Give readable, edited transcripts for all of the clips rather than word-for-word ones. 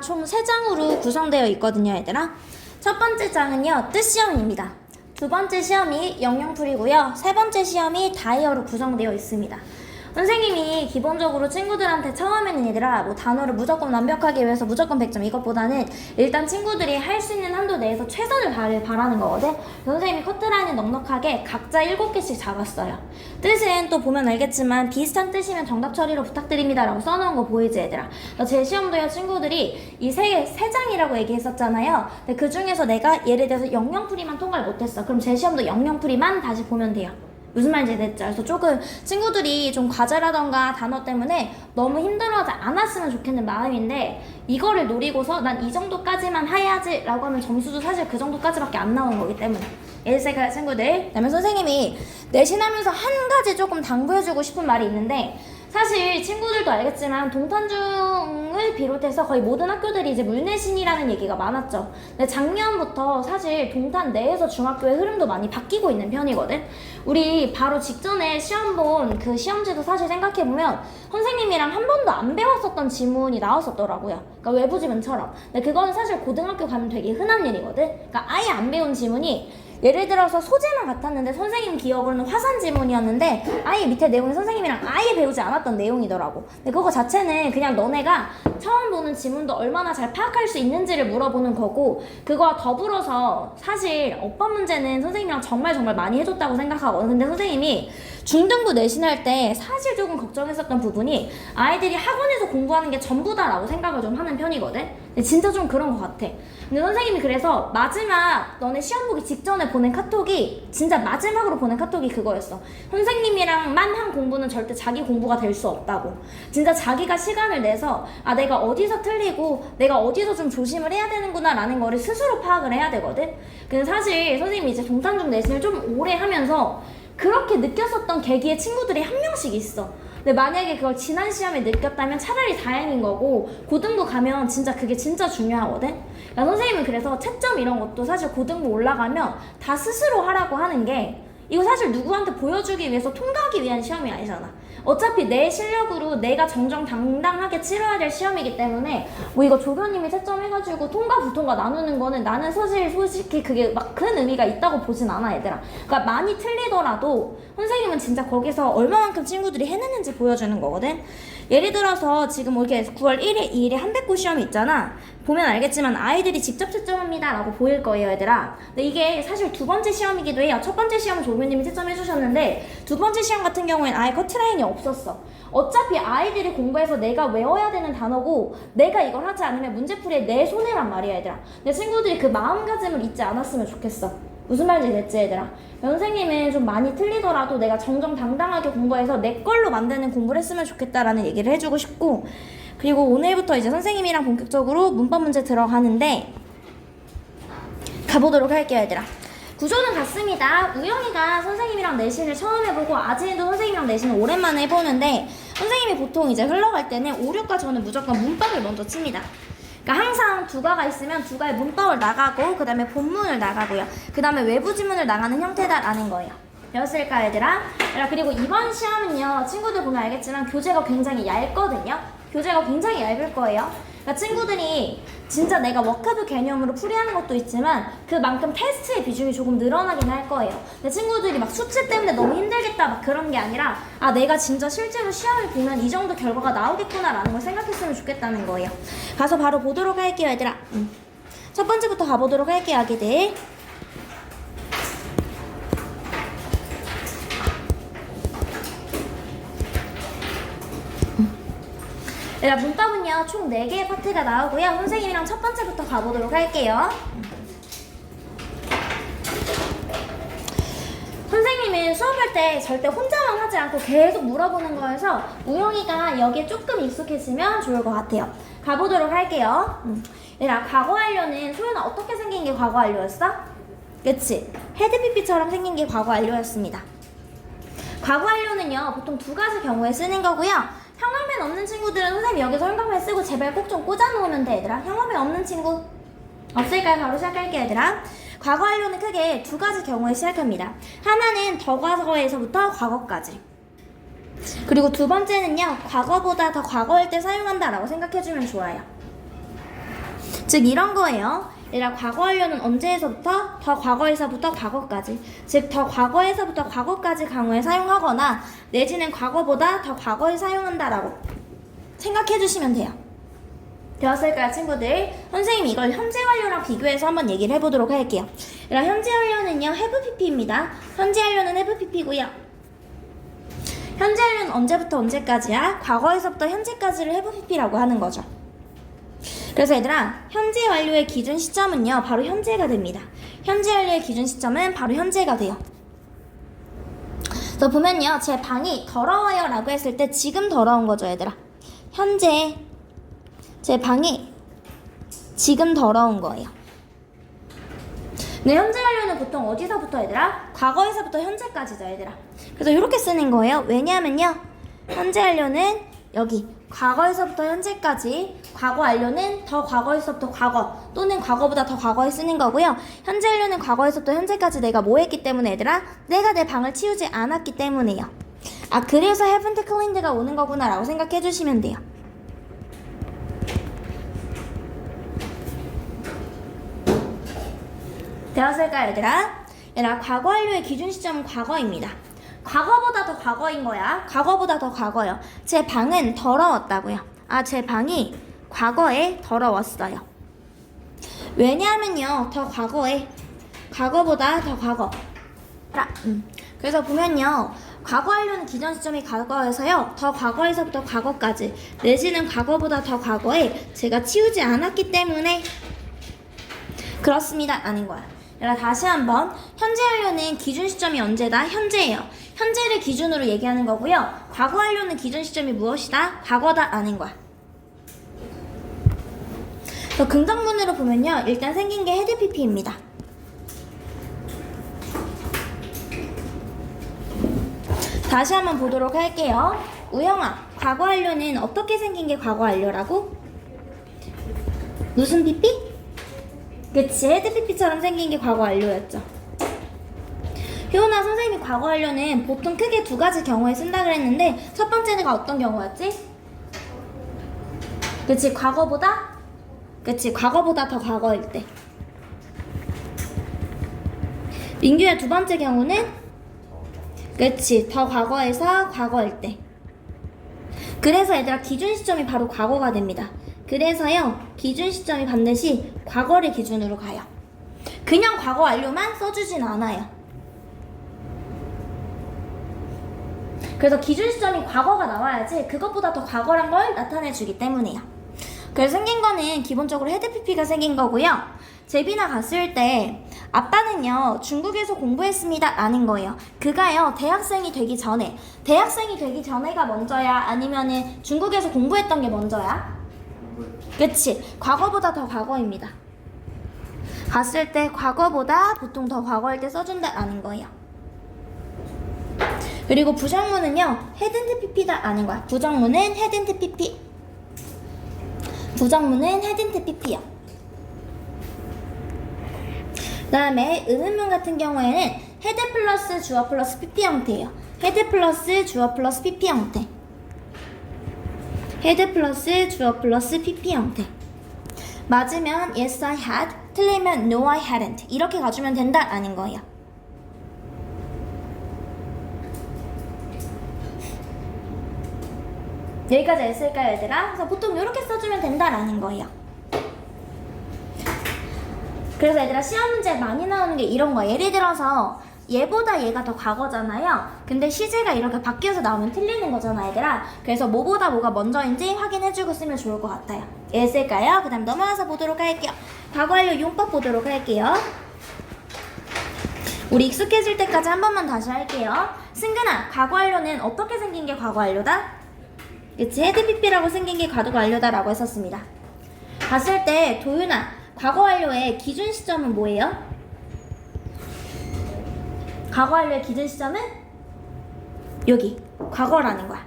총 3장으로 구성되어 있거든요, 얘들아. 첫 번째 장은요, 뜻시험입니다. 두 번째 시험이 영영풀이고요. 세 번째 시험이 다이어로 구성되어 있습니다. 선생님이 기본적으로 친구들한테 처음에는 얘들아 뭐 단어를 무조건 완벽하게 외워서 무조건 100점 이것보다는 일단 친구들이 할 수 있는 한도 내에서 최선을 다하길 바라는 거거든. 선생님이 커트라인을 넉넉하게 각자 7개씩 잡았어요. 뜻은 또 보면 알겠지만 비슷한 뜻이면 정답 처리로 부탁드립니다 라고 써놓은 거 보이지 얘들아. 제 시험도요 친구들이 이 세 장이라고 얘기했었잖아요. 근데 그 중에서 내가 예를 들어서 영영풀이만 통과를 못했어. 그럼 제 시험도 영영풀이만 다시 보면 돼요. 무슨 말인지 됐죠? 그래서 조금 친구들이 좀 과제라던가 단어 때문에 너무 힘들어하지 않았으면 좋겠는 마음인데 이거를 노리고서 난 이 정도까지만 해야지 라고 하면 점수도 사실 그 정도까지밖에 안 나오는 거기 때문에 예스가 친구들. 그다음에 선생님이 내신하면서 한 가지 조금 당부해주고 싶은 말이 있는데 사실 친구들도 알겠지만 동탄중을 비롯해서 거의 모든 학교들이 이제 물내신이라는 얘기가 많았죠. 근데 작년부터 사실 동탄 내에서 중학교의 흐름도 많이 바뀌고 있는 편이거든. 우리 바로 직전에 시험 본 그 시험지도 사실 생각해보면 선생님이랑 한 번도 안 배웠었던 지문이 나왔었더라고요. 그러니까 외부 지문처럼. 근데 그건 사실 고등학교 가면 되게 흔한 일이거든. 그러니까 아예 안 배운 지문이 예를 들어서 소재만 같았는데 선생님 기억으로는 화산 지문이었는데 아예 밑에 내용이 선생님이랑 아예 배우지 않았던 내용이더라고. 근데 그거 자체는 그냥 너네가 처음 보는 지문도 얼마나 잘 파악할 수 있는지를 물어보는 거고 그거와 더불어서 사실 어법 문제는 선생님이랑 정말 많이 해줬다고 생각하거든. 근데 선생님이 중등부 내신할 때 사실 조금 걱정했었던 부분이 아이들이 학원에서 공부하는 게 전부다라고 생각을 좀 하는 편이거든. 근데 진짜 좀 그런 것 같아. 근데 선생님이 그래서 마지막 너네 시험 보기 직전에 보낸 카톡이 진짜 마지막으로 보낸 카톡이 그거였어. 선생님이랑만 한 공부는 절대 자기 공부가 될 수 없다고. 진짜 자기가 시간을 내서 아 내가 어디서 틀리고 내가 어디서 좀 조심을 해야 되는구나 라는 거를 스스로 파악을 해야 되거든. 근데 사실 선생님이 이제 동탄중 내신을 좀 오래 하면서 그렇게 느꼈었던 계기의 친구들이 한 명씩 있어. 근데 만약에 그걸 지난 시험에 느꼈다면 차라리 다행인 거고 고등부 가면 진짜 그게 진짜 중요하거든. 야, 선생님은 그래서 채점 이런 것도 사실 고등부 올라가면 다 스스로 하라고 하는 게 이거 사실 누구한테 보여주기 위해서 통과하기 위한 시험이 아니잖아. 어차피 내 실력으로 내가 정정당당하게 치러야 될 시험이기 때문에 뭐 이거 조교님이 채점해가지고 통과 부통과 나누는 거는 나는 사실 솔직히 그게 막 큰 의미가 있다고 보진 않아 얘들아. 그러니까 많이 틀리더라도 선생님은 진짜 거기서 얼마만큼 친구들이 해냈는지 보여주는 거거든. 예를 들어서 지금 이렇게 9월 1일, 2일에 한백고 시험이 있잖아. 보면 알겠지만 아이들이 직접 채점합니다 라고 보일 거예요 얘들아. 근데 이게 사실 두 번째 시험이기도 해요. 첫 번째 시험은 조교님이 채점해 주셨는데 두 번째 시험 같은 경우에는 아예 커트라인이 없었어. 어차피 아이들이 공부해서 내가 외워야 되는 단어고 내가 이걸 하지 않으면 문제풀이에 내 손해란 말이야 얘들아. 내 친구들이 그 마음가짐을 잊지 않았으면 좋겠어. 무슨 말인지 됐지 얘들아? 선생님은 좀 많이 틀리더라도 내가 정정당당하게 공부해서 내 걸로 만드는 공부를 했으면 좋겠다라는 얘기를 해주고 싶고, 그리고 오늘부터 이제 선생님이랑 본격적으로 문법 문제 들어가는데 가보도록 할게요 얘들아. 구조는 같습니다. 우영이가 선생님이랑 내신을 처음 해보고 아진이도 선생님이랑 내신을 오랜만에 해보는데 선생님이 보통 이제 흘러갈 때는 5, 6과 저는 무조건 문법을 먼저 칩니다. 그러니까 항상 두 과가 있으면 두 과의 문법을 나가고 그 다음에 본문을 나가고요. 그 다음에 외부 지문을 나가는 형태다라는 거예요. 배웠을까 얘들아? 그리고 이번 시험은요 친구들 보면 알겠지만 교재가 굉장히 얇거든요. 교재가 굉장히 얇을 거예요. 그러니까 친구들이 진짜 내가 워크북 개념으로 풀이하는 것도 있지만 그만큼 테스트의 비중이 조금 늘어나긴 할 거예요. 근데 친구들이 막 수치 때문에 너무 힘들겠다 막 그런 게 아니라 아 내가 진짜 실제로 시험을 보면 이 정도 결과가 나오겠구나 라는 걸 생각했으면 좋겠다는 거예요. 가서 바로 보도록 할게요 얘들아. 첫 번째부터 가보도록 할게요 아기들. 문법은요 총 4개의 파트가 나오고요. 선생님이랑 첫 번째부터 가보도록 할게요. 선생님은 수업할 때 절대 혼자만 하지 않고 계속 물어보는 거여서 우영이가 여기에 조금 익숙해지면 좋을 것 같아요. 가보도록 할게요. 얘들아 과거 완료는 소연아 어떻게 생긴 게 과거 완료였어? 그치? 헤드피피처럼 생긴 게 과거 완료였습니다. 과거 완료는요 보통 두 가지 경우에 쓰는 거고요. 형광펜 없는 친구들은 선생님 여기서 형광펜 쓰고 제발 꼭 좀 꽂아놓으면 돼 얘들아. 형광펜 없는 친구 없을까요? 바로 시작할게요 얘들아. 과거 완료는 크게 두 가지 경우에 시작합니다. 하나는 더 과거에서부터 과거까지. 그리고 두 번째는요 과거보다 더 과거일 때 사용한다 라고 생각해주면 좋아요. 즉 이런 거예요. 얘들아 과거 완료는 언제에서부터? 더 과거에서부터 과거까지. 즉 더 과거에서부터 과거까지 강호에 사용하거나 내지는 과거보다 더 과거에 사용한다라고 생각해 주시면 돼요. 되었을까요, 친구들? 선생님이 이걸 현재 완료랑 비교해서 한번 얘기를 해보도록 할게요. 얘들아 현재 완료는요 have pp입니다. 현재 완료는 have pp고요. 현재 완료는 언제부터 언제까지야? 과거에서부터 현재까지를 have pp라고 하는 거죠. 그래서 얘들아 현재 완료의 기준 시점은요 바로 현재가 됩니다. 현재 완료의 기준 시점은 바로 현재가 돼요. 그래서 보면요 제 방이 더러워요 라고 했을 때 지금 더러운 거죠 얘들아. 현재 제 방이 지금 더러운 거예요. 네, 현재 완료는 보통 어디서부터 얘들아? 과거에서부터 현재까지죠 얘들아. 그래서 이렇게 쓰는 거예요. 왜냐하면요 현재 완료는 여기 과거에서부터 현재까지, 과거 완료는 더 과거에서부터 과거 또는 과거보다 더 과거에 쓰는 거고요. 현재 완료는 과거에서부터 현재까지 내가 뭐 했기 때문에 얘들아? 내가 내 방을 치우지 않았기 때문에요. 아 그래서 haven't cleaned가 오는 거구나 라고 생각해 주시면 돼요. 되었을까요 얘들아? 얘들아 과거 완료의 기준 시점은 과거입니다. 과거보다 더 과거인 거야. 과거보다 더 과거요. 제 방은 더러웠다고요. 아, 제 방이 과거에 더러웠어요. 왜냐하면요, 더 과거에, 과거보다 더 과거. 그래서 보면요, 과거 완료는 기존 시점이 과거여서요, 더 과거에서부터 과거까지, 내지는 과거보다 더 과거에 제가 치우지 않았기 때문에 그렇습니다. 아닌 거야. 얘들아 다시 한번 현재 완료는 기준 시점이 언제다? 현재예요. 현재를 기준으로 얘기하는 거고요. 과거 완료는 기준 시점이 무엇이다? 과거다. 아닌 거야. 더 긍정문으로 보면요. 일단 생긴 게 had pp입니다. 다시 한번 보도록 할게요. 우영아, 과거 완료는 어떻게 생긴 게 과거 완료라고? 무슨 pp? 그치, had pp처럼 생긴 게 과거 완료였죠. 효은아, 선생님이 과거 완료는 보통 크게 두 가지 경우에 쓴다 그랬는데 첫 번째가 어떤 경우였지? 그치, 과거보다? 그치, 과거보다 더 과거일 때. 민규야, 두 번째 경우는? 그치, 더 과거에서 과거일 때. 그래서 얘들아 기준 시점이 바로 과거가 됩니다. 그래서요 기준 시점이 반드시 과거를 기준으로 가요. 그냥 과거 완료만 써주진 않아요. 그래서 기준 시점이 과거가 나와야지 그것보다 더 과거란 걸 나타내주기 때문이에요. 그래서 생긴 거는 기본적으로 had pp가 생긴 거고요. 제비나 갔을 때 아빠는요 중국에서 공부했습니다 라는 거예요. 그가요 대학생이 되기 전에가 먼저야 아니면은 중국에서 공부했던 게 먼저야? 그치, 과거보다 더 과거입니다. 갔을 때 과거보다 보통 더 과거일 때 써준다 라는 거예요. 그리고 부정문은요 hadn't pp다 아닌 거야. 부정문은 hadn't pp. 부정문은 hadn't pp야. 그 다음에 의문문 같은 경우에는 had 플러스 주어 플러스 pp 형태예요. had 플러스 주어 플러스 pp 형태. had 플러스 주어 플러스 pp 형태. 맞으면 yes I had, 틀리면 no I hadn't. 이렇게 가주면 된다 아닌 거예요. 여기까지 했을까요 얘들아? 그래서 보통 이렇게 써주면 된다라는 거예요. 그래서 얘들아 시험 문제 많이 나오는 게 이런 거야. 예를 들어서 얘보다 얘가 더 과거잖아요. 근데 시제가 이렇게 바뀌어서 나오면 틀리는 거잖아 얘들아. 그래서 뭐보다 뭐가 먼저인지 확인해주고 쓰면 좋을 것 같아요. 이해했을까요? 그 다음 넘어가서 보도록 할게요. 과거 완료 용법 보도록 할게요. 우리 익숙해질 때까지 한 번만 다시 할게요. 승근아, 과거 완료는 어떻게 생긴 게 과거 완료다? 그치, had pp라고 생긴 게 과거 완료다라고 했었습니다. 봤을 때 도윤아, 과거 완료의 기준 시점은 뭐예요? 과거 완료의 기준 시점은 여기 과거라는 거야.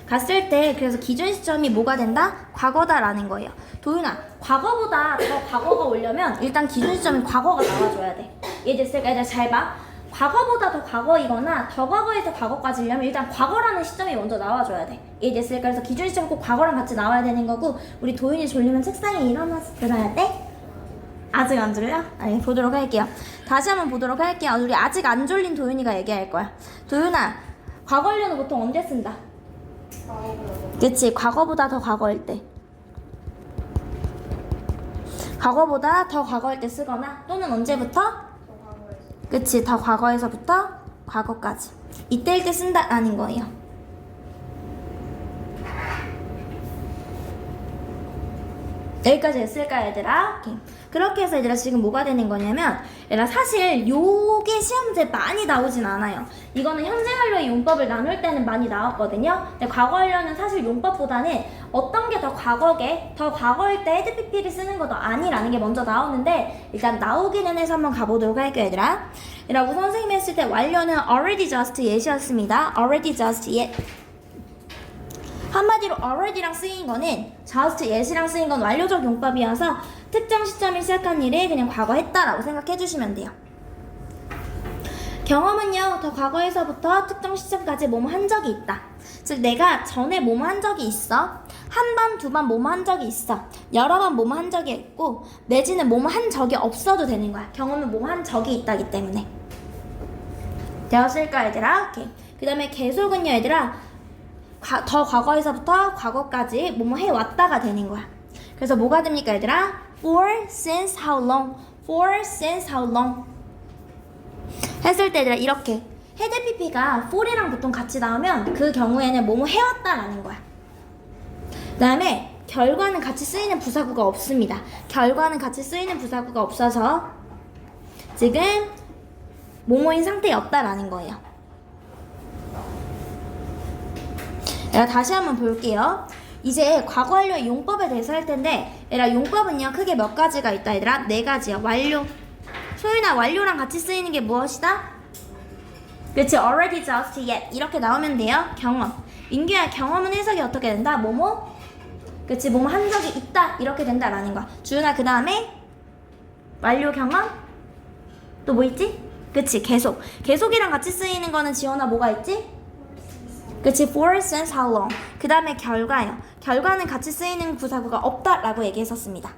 갔을 때 그래서 기준 시점이 뭐가 된다? 과거다라는 거예요. 도윤아, 과거보다 더 과거가 오려면 일단 기준 시점이 과거가 나와줘야 돼. 이해됐을까? 얘들 잘 봐. 과거보다 더 과거이거나 더 과거에서 과거까지려면 일단 과거라는 시점이 먼저 나와줘야 돼. 이해됐을까? 그래서 기준 시점이 꼭 과거랑 같이 나와야 되는 거고 우리 도윤이 졸리면 책상에 일어나서 들어야 돼? 아직 안 졸려? 아니 보도록 할게요. 다시 한번 보도록 할게요. 우리 아직 안 졸린 도윤이가 얘기할 거야. 도윤아, 과거일료는 보통 언제 쓴다? 그치, 과거보다 더 과거일 때. 과거보다 더 과거일 때 쓰거나 또는 언제부터? 그치, 더 과거에서부터 과거까지. 이때일 때 쓴다라는 거예요. 여기까지 됐을까 얘들아? 오케이. 그렇게 해서 얘들아 지금 뭐가 되는 거냐면 얘들아 사실 요게 시험 문제 많이 나오진 않아요. 이거는 현재 완료의 용법을 나눌 때는 많이 나왔거든요. 근데 과거 완료는 사실 용법보다는 어떤 게 더 과거게 더 과거일 때 헤드 PP를 쓰는 것도 아니라는 게 먼저 나오는데 일단 나오기는 해서 한번 가보도록 할게요 얘들아. 얘들아 우선 선생님이 했을 때 완료는 already just yet이었습니다. already just yet. 한마디로 already랑 쓰인 거는 just yet이랑 쓰인 건 완료적 용법이어서 특정 시점에 시작한 일을 그냥 과거 했다라고 생각해 주시면 돼요. 경험은요, 더 과거에서부터 특정 시점까지 뭐뭐 한 적이 있다. 즉 내가 전에 뭐뭐 한 적이 있어. 한 번, 두 번 뭐뭐 한 적이 있어. 여러 번 뭐뭐 한 적이 있고 내지는 뭐뭐 한 적이 없어도 되는 거야. 경험은 뭐뭐 한 적이 있다기 때문에. 되었을까 얘들아? 오케이. 그 다음에 계속은요 얘들아 더 과거에서부터 과거까지 뭐뭐 해왔다가 되는 거야. 그래서 뭐가 됩니까 얘들아? For, since, how long? For, since, how long? 했을 때 얘들아 이렇게 헤드 PP가 for이랑 보통 같이 나오면 그 경우에는 뭐뭐 해왔다라는 거야. 그 다음에 결과는 같이 쓰이는 부사구가 없습니다. 결과는 같이 쓰이는 부사구가 없어서 지금 뭐뭐인 상태에 없다라는 거예요. 내가 다시 한번 볼게요. 이제 과거 완료의 용법에 대해서 할 텐데 얘들아 용법은요 크게 몇 가지가 있다 얘들아. 네 가지야. 완료. 소윤아 완료랑 같이 쓰이는 게 무엇이다? 그치, already, just, yet 이렇게 나오면 돼요. 경험. 민규야 경험은 해석이 어떻게 된다? 뭐뭐? 그치, 뭐뭐 한 적이 있다 이렇게 된다라는 거야. 주윤아 그 다음에 완료 경험 또 뭐 있지? 그치, 계속. 계속이랑 같이 쓰이는 거는 지원아 뭐가 있지? 그치, for, since, how long. 그 다음에 결과요. 결과는 같이 쓰이는 부사구가 없다라고 얘기했었습니다.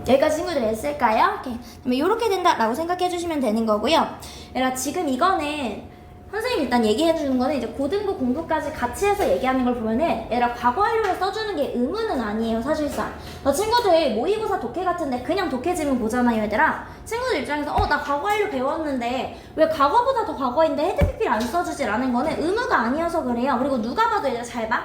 여기까지 친구들 했을까요? 오케이. 그러면 이렇게 된다라고 생각해 주시면 되는 거고요. 얘들아 지금 이거는 선생님이 일단 얘기해 주는 거는 이제 고등부 공부까지 같이 해서 얘기하는 걸 보면은 얘들아 과거 완료를 써주는 게 의무는 아니에요 사실상. 친구들 모의고사 독해 같은데 그냥 독해지면 보잖아요 얘들아. 친구들 입장에서 나 과거 완료 배웠는데 왜 과거보다 더 과거인데 헤드 PP를 안 써주지? 라는 거는 의무가 아니어서 그래요. 그리고 누가 봐도 얘들아 잘 봐.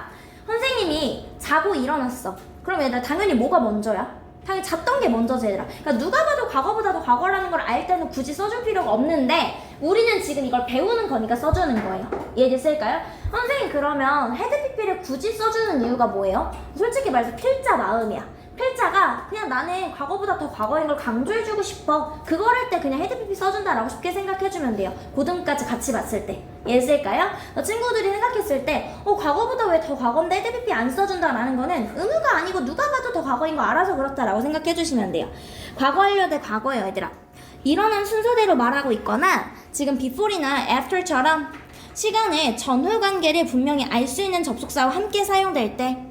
선생님이 자고 일어났어. 그럼 얘들아 당연히 뭐가 먼저야? 당연히 잤던 게 먼저지 얘들아. 그러니까 누가 봐도 과거보다 더 과거라는 걸 알 때는 굳이 써줄 필요가 없는데 우리는 지금 이걸 배우는 거니까 써주는 거예요. 이해됐을까요? 선생님 그러면 헤드 PP를 굳이 써주는 이유가 뭐예요? 솔직히 말해서 필자 마음이야. 필자가 그냥 나는 과거보다 더 과거인 걸 강조해주고 싶어. 그걸 할 때 그냥 헤드 PP 써준다라고 쉽게 생각해주면 돼요. 고등까지 같이 봤을 때. 이해됐을까요? 친구들이 생각했을 때 과거보다 왜 더 과거인데 헤드 PP 안 써준다라는 거는 의무가 아니고 누가 봐도 더 과거인 거 알아서 그렇다라고 생각해주시면 돼요. 과거 완료 대 과거예요 얘들아. 일어난 순서대로 말하고 있거나 지금 before이나 after처럼 시간의 전후 관계를 분명히 알 수 있는 접속사와 함께 사용될 때,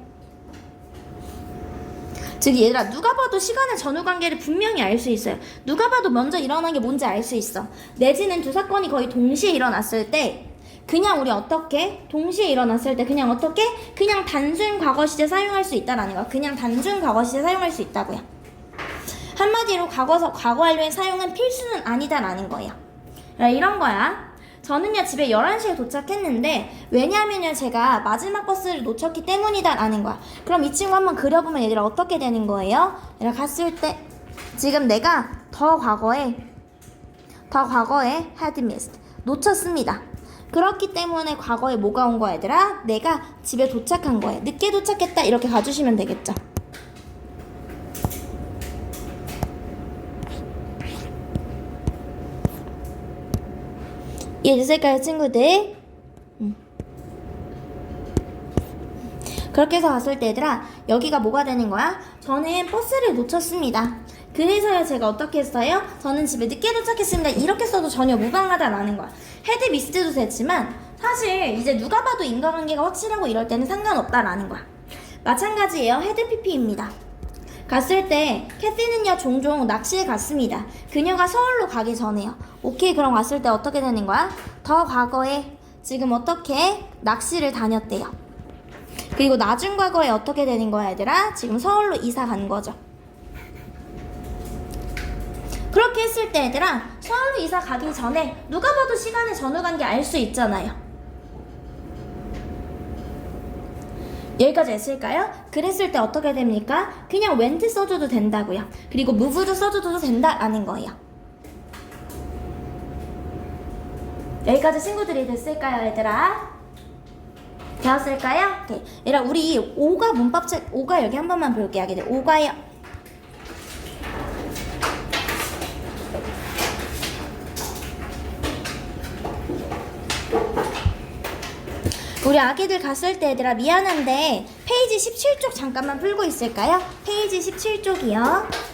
즉 얘들아 누가 봐도 시간의 전후 관계를 분명히 알 수 있어요. 누가 봐도 먼저 일어난 게 뭔지 알 수 있어. 내지는 두 사건이 거의 동시에 일어났을 때 그냥 우리 어떻게? 동시에 일어났을 때 그냥 어떻게? 그냥 단순 과거 시제 사용할 수 있다라는 거야. 그냥 단순 과거 시제 사용할 수 있다고요. 한마디로 과거 완료의 사용은 필수는 아니다라는 거예요. 이런 거야. 저는요 집에 11시에 도착했는데 왜냐하면요 제가 마지막 버스를 놓쳤기 때문이다라는 거야. 그럼 이 친구 한번 그려보면 얘들아 어떻게 되는 거예요? 얘들아 갔을 때 지금 내가 더 과거에 had missed 놓쳤습니다. 그렇기 때문에 과거에 뭐가 온 거야 얘들아? 내가 집에 도착한 거예요. 늦게 도착했다 이렇게 가주시면 되겠죠. 이해됐을까요 친구들? 그렇게 해서 갔을 때 얘들아 여기가 뭐가 되는 거야? 저는 버스를 놓쳤습니다. 그래서요 제가 어떻게 했어요? 저는 집에 늦게 도착했습니다. 이렇게 써도 전혀 무방하다라는 거야. 헤드 미스도 됐지만 사실 이제 누가 봐도 인과관계가 확실하고 이럴 때는 상관없다라는 거야. 마찬가지예요. 헤드 PP입니다. 갔을 때 캐시는요 종종 낚시에 갔습니다. 그녀가 서울로 가기 전에요. 오케이, 그럼 갔을 때 어떻게 되는 거야? 더 과거에 지금 어떻게 낚시를 다녔대요. 그리고 나중 과거에 어떻게 되는 거야 얘들아? 지금 서울로 이사 간 거죠. 그렇게 했을 때 얘들아 서울로 이사 가기 전에 누가 봐도 시간의 전후관계 알 수 있잖아요. 여기까지 했을까요? 그랬을 때 어떻게 됩니까? 그냥 went 써줘도 된다고요. 그리고 move도 써줘도 된다라는 거예요. 여기까지 친구들이 됐을까요 얘들아? 되었을까요? 오케이. 얘들아 우리 5가 문법책 5가 여기 한 번만 볼게요. 얘들 5가요. 우리 아기들 갔을 때 얘들아 미안한데 페이지 17쪽 잠깐만 풀고 있을까요? 페이지 17쪽이요.